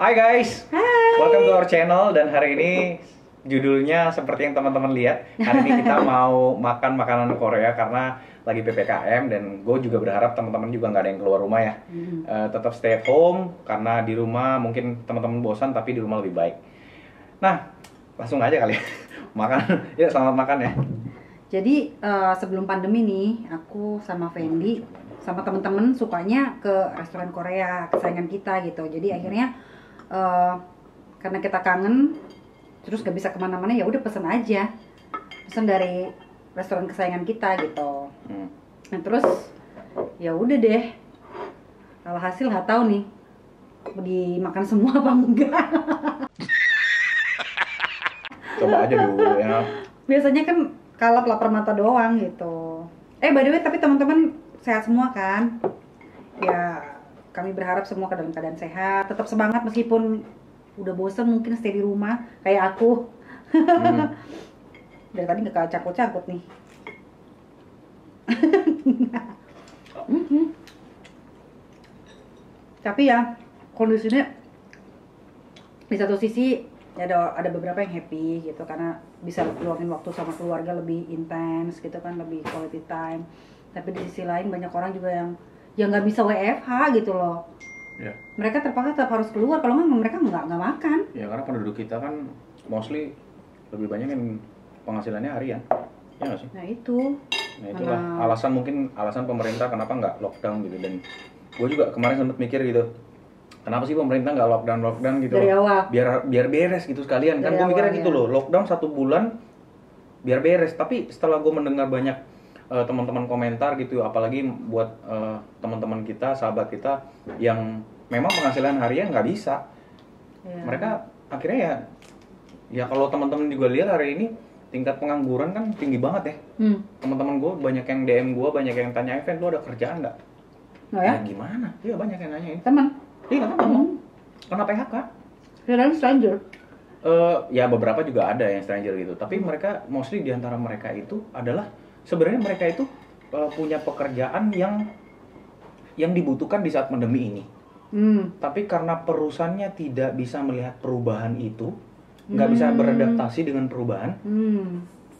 Hai guys, Hai. welcome to our channel. Dan hari ini judulnya seperti yang teman-teman lihat. Hari ini kita mau makan makanan Korea karena lagi PPKM. Dan gue juga berharap teman-teman juga nggak ada yang keluar rumah ya. Tetap stay at home karena di rumah mungkin teman-teman bosan tapi di rumah lebih baik. Nah, langsung aja kali ya. Makan, ya selamat makan ya. Jadi sebelum pandemi nih, aku sama Fendi sama temen-temen sukanya ke restoran Korea kesayangan kita gitu. Jadi akhirnya karena kita kangen, terus gak bisa kemana-mana, ya udah pesen aja, pesen dari restoran kesayangan kita gitu. Nah terus ya udah deh, alhasil nggak tahu nih dimakan semua apa enggak. Coba aja dulu ya. Biasanya kan kalap lapar mata doang gitu. By the way, tapi teman-teman sehat semua kan? Ya, kami berharap semua dalam keadaan sehat, tetap semangat meskipun udah bosen mungkin stay di rumah kayak aku. Dari tadi nggak cangkut-cangkut nih. Tapi ya kondisinya di satu sisi ya ada beberapa yang happy gitu karena bisa luangin waktu sama keluarga lebih intens gitu kan, lebih quality time. Tapi di sisi lain banyak orang juga yang nggak bisa WFH gitu loh. Ya. Mereka terpaksa tetap harus keluar, kalau nggak mereka nggak makan. Ya karena penduduk kita kan mostly lebih banyak yang penghasilannya harian, ya nggak sih? Nah itu. Nah itulah alasan pemerintah kenapa nggak lockdown gitu. Dan gue juga kemarin sempat mikir gitu, kenapa sih pemerintah nggak lockdown gitu Dari awal. biar beres gitu sekalian. Kan Dari gue mikirnya awal, gitu ya. loh, lockdown 1 bulan biar beres. Tapi setelah gue mendengar banyak teman-teman komentar gitu, apalagi buat teman-teman kita, sahabat kita yang memang penghasilan harian nggak bisa, mereka akhirnya ya kalau teman-teman juga lihat hari ini tingkat pengangguran kan tinggi banget ya. Teman-teman gue banyak yang DM gue, banyak yang tanya, Evan lu ada kerjaan nggak? Nah, ya? Nah, gimana? Iya banyak yang nanyain. Teman. Iya teman. Kena PHK. Kirain stranger. Ya beberapa juga ada yang stranger gitu. Tapi mereka mostly diantara mereka itu adalah sebenarnya mereka itu punya pekerjaan yang dibutuhkan di saat pandemi ini. Tapi karena perusahaannya tidak bisa melihat perubahan itu, nggak bisa beradaptasi dengan perubahan,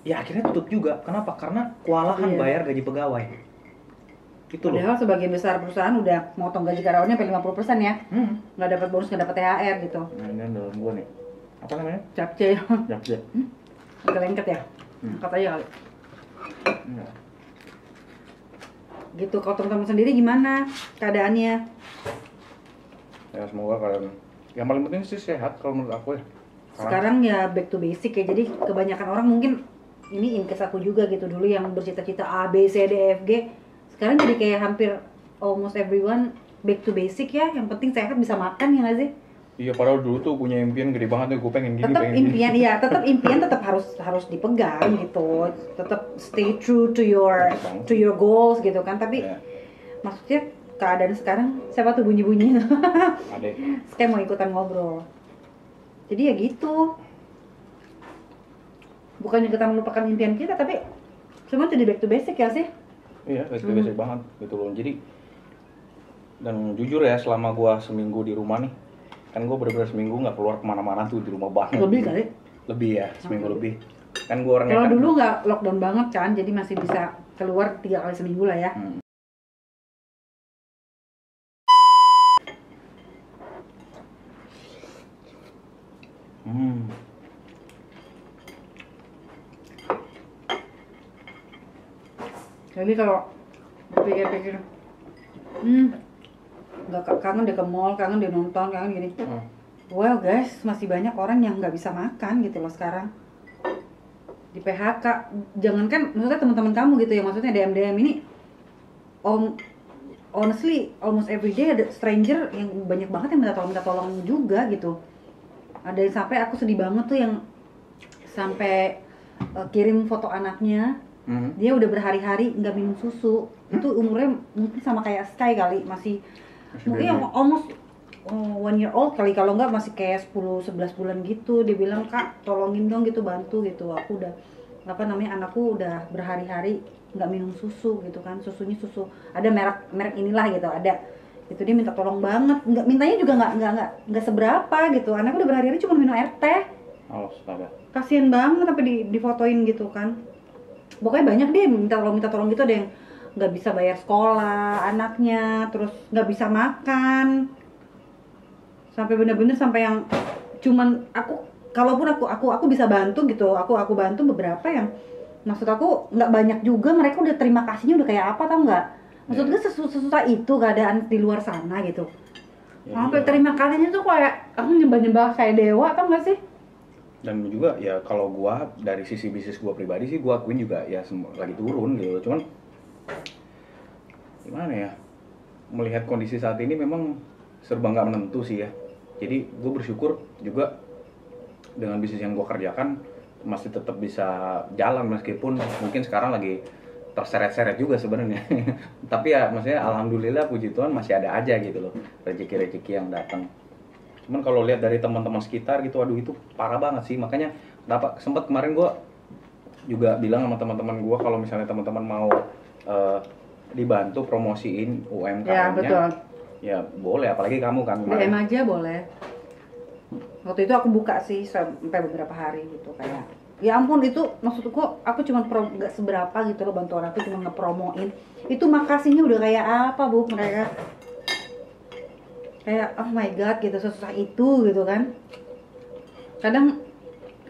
ya akhirnya tutup juga. Kenapa? Karena kewalahan bayar gaji pegawai. Itu loh. Padahal sebagian besar perusahaan udah motong gaji karyawannya sampai 50% ya. Nggak dapat bonus, nggak dapat THR gitu. Nah ini dalam gua nih. Apa namanya? Capce. Japje. Agak lengket ya. Angkat aja kali. Gitu. Kalau teman-teman sendiri gimana keadaannya? Ya semoga kalian. Yang paling penting sih sehat kalau menurut aku ya. Sekarang ya back to basic ya. Jadi kebanyakan orang mungkin ini in case aku juga gitu, dulu yang bercita-cita A, B, C, D, F, G. Sekarang jadi kayak hampir almost everyone back to basic ya. Yang penting sehat, bisa makan, ya nggak sih? Iya, padahal dulu tuh punya impian gede banget tuh, gue pengen gini, Tetap pengen impian, gini. iya, tetap impian tetap harus dipegang gitu. Tetap stay true to your goals gitu kan. Tapi maksudnya keadaan sekarang, siapa tuh bunyi-bunyi? Adek. Saya mau ikutan ngobrol. Jadi ya gitu. Bukannya kita melupakan impian kita, tapi semua jadi back to basic ya sih? Iya, itu basic banget gitu loh. Jadi, dan jujur ya, selama gua seminggu di rumah nih, kan gua bener-bener seminggu nggak keluar kemana-mana tuh, di rumah banget. Lebih gitu. kali? Lebih ya, seminggu lebih. Kan gua orangnya Kalau kan, dulu nggak lockdown banget kan, jadi masih bisa keluar 3 kali seminggu lah ya. Jadi kalau pikir-pikir, nggak kangen deh ke mall, kangen deh nonton, kangen gini. Well guys, masih banyak orang yang nggak bisa makan gitu loh sekarang. Di PHK, jangankan maksudnya teman-teman kamu gitu ya, maksudnya DM ini, honestly almost every day ada stranger yang banyak banget yang minta tolong juga gitu. Ada yang sampai aku sedih banget tuh yang sampai kirim foto anaknya. Dia udah berhari-hari nggak minum susu. Itu umurnya mungkin sama kayak Sky kali, masih mungkin almost 1 year old kali, kalau nggak masih kayak 10-11 bulan gitu. Dia bilang, "Kak, tolongin dong gitu, bantu gitu. Aku udah anakku udah berhari-hari nggak minum susu gitu kan. Susunya susu ada merek inilah gitu, ada Itu dia minta tolong banget, nggak mintanya juga nggak seberapa gitu. Anaknya udah berhari-hari cuma minum air teh. Oh, astaga. Kasian banget tapi difotoin gitu kan. Pokoknya banyak deh minta tolong gitu, ada yang nggak bisa bayar sekolah anaknya, terus nggak bisa makan, sampai bener-bener sampai yang cuman kalaupun aku bisa bantu gitu, aku bantu beberapa yang maksud aku nggak banyak juga, mereka udah terima kasihnya udah kayak apa, tau nggak? Maksud gue sesusah itu keadaan di luar sana gitu. Sampai terima kasihnya tuh kayak aku nyembah kayak dewa, tau nggak sih? Dan juga ya kalau gua dari sisi bisnis gua pribadi sih gua akuin juga ya lagi turun gitu. Cuman gimana ya? Melihat kondisi saat ini memang serba nggak menentu sih ya. Jadi gue bersyukur juga dengan bisnis yang gue kerjakan masih tetap bisa jalan meskipun mungkin sekarang lagi terseret-seret juga sebenarnya. Tapi ya maksudnya alhamdulillah puji Tuhan masih ada aja gitu loh rezeki-rezeki yang datang. Cuman kalau lihat dari teman-teman sekitar gitu, aduh itu parah banget sih. Makanya sempat kemarin gue juga bilang sama teman-teman gue kalau misalnya teman-teman mau dibantu promosiin UMKM-nya. Ya betul. Ya boleh, apalagi kamu kan DM aja boleh. Waktu itu aku buka sih sampai beberapa hari gitu kayak. Ya ampun, itu maksudku aku cuma nggak seberapa gitu loh, bantuan aku cuma ngepromoin. Itu makasihnya udah kayak apa Bu mereka. Kayak oh my god gitu, sesusah itu gitu kan. Kadang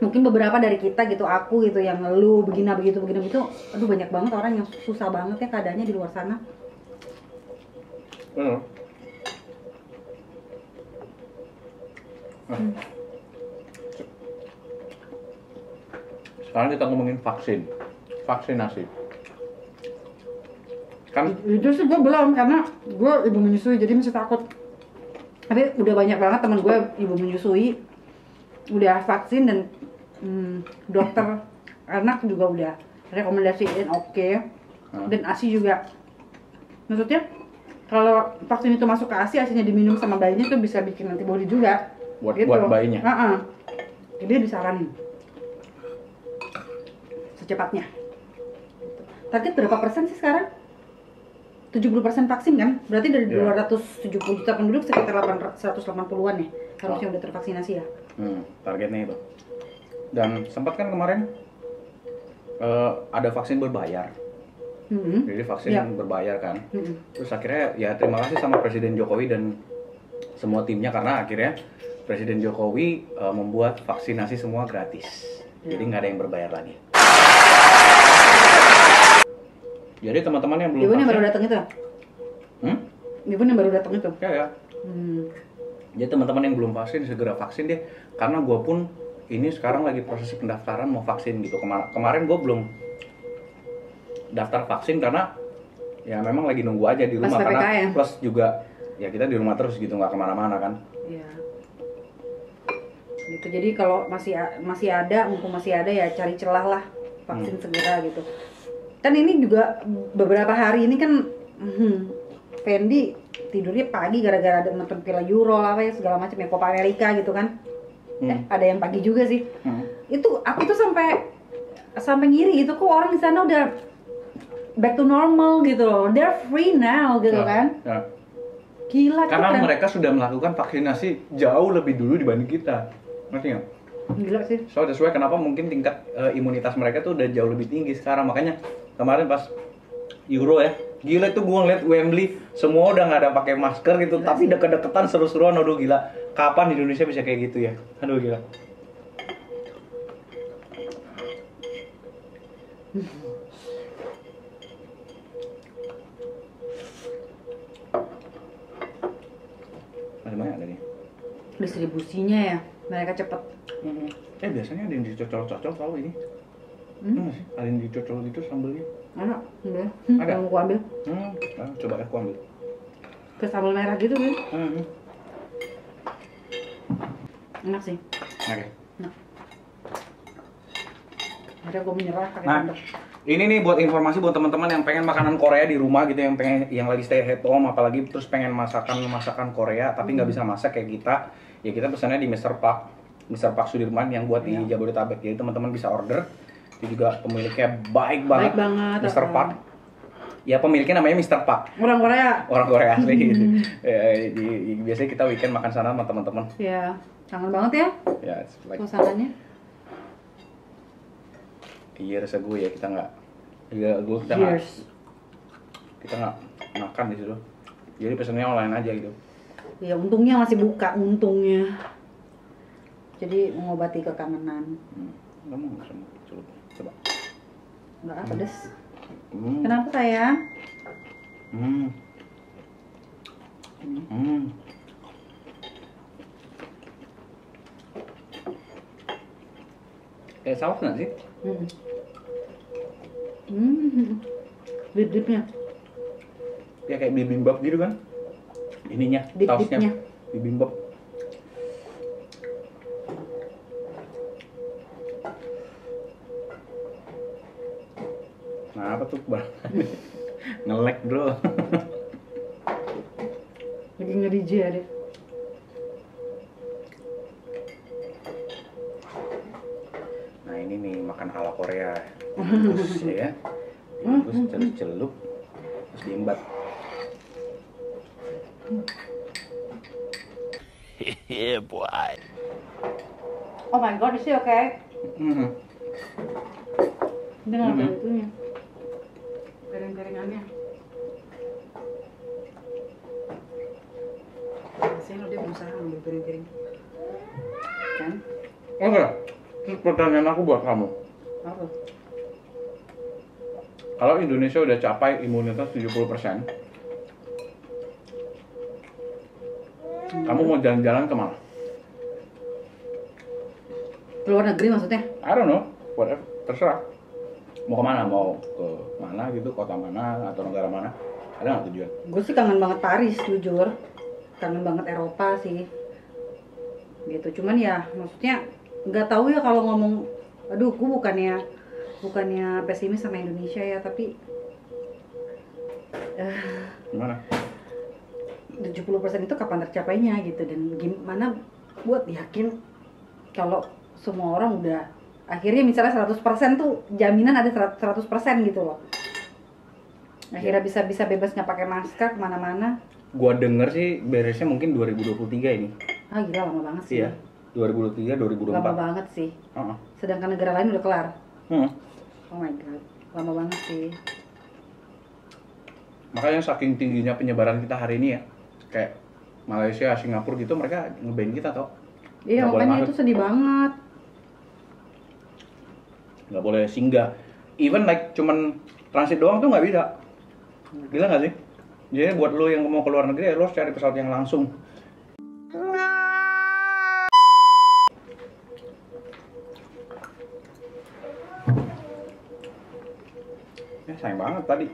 mungkin beberapa dari kita gitu, aku gitu yang ngeluh begini begitu, aduh banyak banget orang yang susah banget ya keadaannya di luar sana. Sekarang kita ngomongin vaksinasi. Kan Itu sih gue belum, karena gue ibu menyusui jadi masih takut. Tapi udah banyak banget teman gue ibu menyusui, udah vaksin dan dokter anak juga udah rekomendasiin oke. Dan ASI juga. Maksudnya kalau vaksin itu masuk ke ASI, ASInya diminum sama bayinya itu bisa bikin antibody juga. buat Gitu. buat bayinya. Jadi disaranin secepatnya. Target berapa persen sih sekarang? 70% vaksin kan? Berarti dari 270 juta penduduk sekitar 180-an ya harusnya udah tervaksinasi ya. Targetnya itu. Dan sempat kan kemarin ada vaksin berbayar. Jadi vaksin berbayar kan. Terus akhirnya ya terima kasih sama Presiden Jokowi dan semua timnya, karena akhirnya Presiden Jokowi membuat vaksinasi semua gratis. Jadi nggak ada yang berbayar lagi. Jadi teman-teman yang belum Ibu yang vaksin, baru datang itu? Ibu yang baru datang itu? Ya. Jadi teman-teman yang belum vaksin segera vaksin deh. Karena gue pun ini sekarang lagi proses pendaftaran mau vaksin gitu. Kemarin gue belum daftar vaksin karena ya memang lagi nunggu aja di rumah. Karena plus juga ya kita di rumah terus gitu, nggak kemana-mana kan. Iya. Gitu. Jadi kalau masih ada, mumpung masih ada ya cari celah lah vaksin segera gitu. Kan ini juga beberapa hari ini kan Fendi tidurnya pagi gara-gara ada nonton Piala Euro lah ya segala macam ya, Copa America gitu kan. Ada yang pagi juga sih. Itu aku tuh sampai ngiri gitu, kok orang di sana udah back to normal gitu loh. They're free now gitu kan. Gila. Karena mereka sudah melakukan vaksinasi jauh lebih dulu dibanding kita. Ngerti nggak? Gila sih. So that's why kenapa mungkin tingkat imunitas mereka tuh udah jauh lebih tinggi sekarang. Makanya kemarin pas Euro ya, gila itu gue ngeliat Wembley semua udah nggak ada pakai masker gitu, gila tapi deket-deketan seru-seruan. Aduh gila, kapan di Indonesia bisa kayak gitu ya? Aduh gila. Masih banyak tadi. Distribusinya ya, mereka cepet. Biasanya ada yang dicocol-cocol tahu ini. Sih? Ada yang dicocol gitu sambelnya. Ada, ambil. Ada. Mau aku ambil. Coba aku ambil. Ke sambal merah gitu kan? Enak sih. Oke. Nah. Ada gue menyerah pakai sambal. Ini nih buat informasi buat teman-teman yang pengen makanan Korea di rumah gitu, yang lagi stay at home, apalagi terus pengen masakan Korea tapi nggak bisa masak kayak kita, ya kita pesannya di Mr. Park Sudirman yang buat di Jabodetabek. Jadi teman-teman bisa order. Itu juga pemiliknya baik banget. Baik banget. Mr. Park. Ya pemiliknya namanya Mr. Park. Orang Korea. Orang Korea asli gitu. Biasanya kita weekend makan sana sama teman-teman. Ya, kangen banget ya Ya, it's like, suasananya. years ago ya kita nggak, kita nggak Years. makan di situ. Jadi pesennya online aja gitu. Ya untungnya masih buka, untungnya. Jadi mengobati kekangenan. Kamu nggak sama celup, coba. Enggak pedes. Hmm. Kenapa sayang? Hmm. Hmm. Kayak saus nggak sih? Hmm. Dip-dipnya. Ya kayak bibimbap gitu kan? Ininya, Dip-dipnya. sausnya bibimbap. Nah apa tuh bang? Ngelek bro. Lagi nge-DJ deh. Nah ini nih makan ala Korea. Terus ya, terus celup, terus diembat. Yeah, boy. Oh my god, is it okay? Hmm. Dengan apa itunya? Piring-piringannya. Biasanya dia berusaha ambil piring-piring. Kan? Oke, terus pertanyaan aku buat kamu. Apa? Kalau Indonesia udah capai imunitas 70%, kamu mau jalan-jalan kemana? Keluar negeri maksudnya? I don't know, whatever, terserah. Mau kemana? Mau ke mana gitu, kota mana atau negara mana? Ada nggak tujuan? Gue sih kangen banget Paris, jujur. Kangen banget Eropa sih. Gitu. Cuman ya, maksudnya nggak tahu ya kalau ngomong. Aduh, gue bukannya pesimis sama Indonesia ya, tapi Gimana? 70% itu kapan tercapainya gitu, dan gimana buat yakin kalau semua orang udah akhirnya misalnya 100% tuh jaminan ada 100% gitu loh. Akhirnya bisa bebas nggak pakai masker kemana-mana. Gua denger sih beresnya mungkin 2023 ini. Ah gila, lama banget sih. Iya, 2023, 2024. Lama banget sih. Heeh. Sedangkan negara lain udah kelar. Oh my god, lama banget sih. Makanya saking tingginya penyebaran kita hari ini ya, kayak Malaysia, Singapura gitu, mereka nge-ban kita tau. Iya, Nggak boleh makanya masuk. itu sedih banget. Nggak boleh singgah. Even like cuman transit doang tuh nggak bisa. Gila nggak sih? Jadi buat lo yang mau ke luar negeri, ya lo harus cari pesawat yang langsung. Ya sayang banget tadi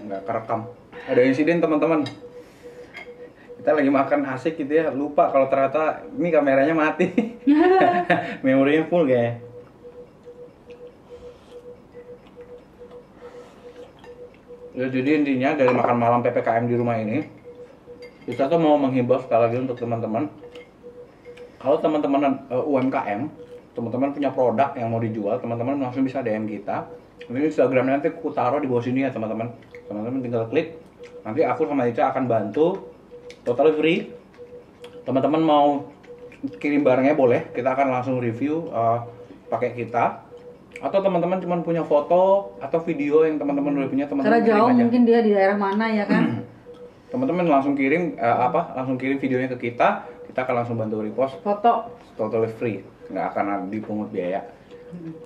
nggak kerekam. Ada insiden teman-teman. Kita lagi makan asik gitu ya, lupa kalau ternyata ini kameranya mati. Memorinya full kayak. Ya, jadi intinya dari makan malam PPKM di rumah ini, kita tuh mau menghimbau sekali lagi untuk teman-teman. Kalau teman-teman UMKM, teman-teman punya produk yang mau dijual, teman-teman langsung bisa DM kita. Ini Instagramnya nanti aku taruh di bawah sini ya teman-teman. Teman-teman tinggal klik. Nanti aku sama Ica akan bantu, totally free. Teman-teman mau kirim barangnya boleh, kita akan langsung review pakai kita. Atau teman-teman cuma punya foto atau video yang teman-teman udah punya, teman-teman Karena jauh kirim aja. mungkin dia di daerah mana ya kan? Teman-teman langsung kirim langsung kirim videonya ke kita akan langsung bantu repost, Foto. totally free, nggak akan dipungut biaya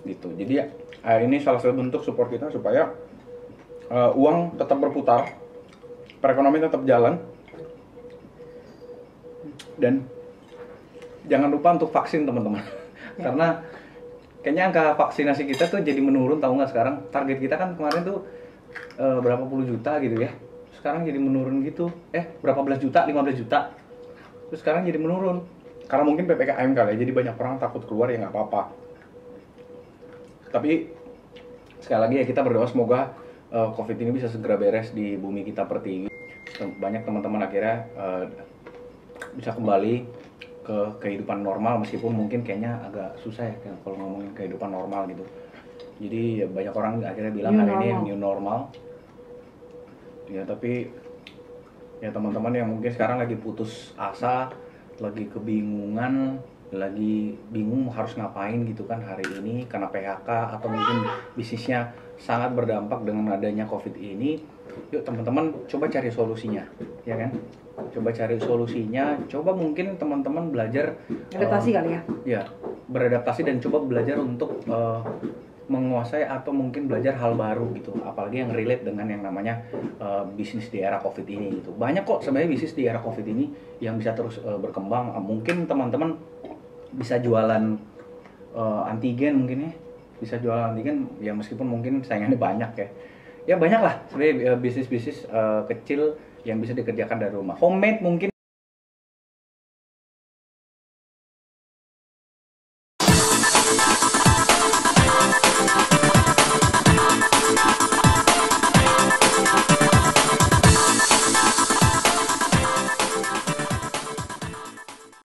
gitu. Jadi ya ini salah satu bentuk support kita supaya uang tetap berputar, perekonomian tetap jalan, dan jangan lupa untuk vaksin teman-teman. Karena kayaknya angka vaksinasi kita tuh jadi menurun, tahu nggak sekarang? Target kita kan kemarin tuh berapa puluh juta gitu ya. Sekarang jadi menurun gitu. Berapa belas juta, 15 juta. Terus sekarang jadi menurun. Karena mungkin PPKM kali ya, jadi banyak orang takut keluar, ya nggak apa-apa. Tapi sekali lagi ya kita berdoa semoga COVID ini bisa segera beres di bumi kita pertiwi. Banyak teman-teman akhirnya bisa kembali ke kehidupan normal, meskipun mungkin kayaknya agak susah ya kalau ngomongin kehidupan normal gitu. Jadi ya banyak orang akhirnya bilang New hari ini normal. new normal. Ya tapi ya teman-teman yang mungkin sekarang lagi putus asa, lagi kebingungan, lagi bingung harus ngapain gitu kan hari ini karena PHK atau mungkin bisnisnya sangat berdampak dengan adanya COVID ini. Yuk teman-teman coba cari solusinya, ya kan? Coba cari solusinya, coba mungkin teman-teman belajar Adaptasi kali ya. ya, beradaptasi dan coba belajar untuk menguasai atau mungkin belajar hal baru gitu, apalagi yang relate dengan yang namanya bisnis di era COVID ini gitu. Banyak kok sebenarnya bisnis di era COVID ini yang bisa terus berkembang. Mungkin teman-teman bisa jualan antigen mungkin ya, bisa jualan antigen ya meskipun mungkin saingannya banyak ya. Ya banyak lah sebenarnya bisnis-bisnis kecil yang bisa dikerjakan dari rumah. Homemade mungkin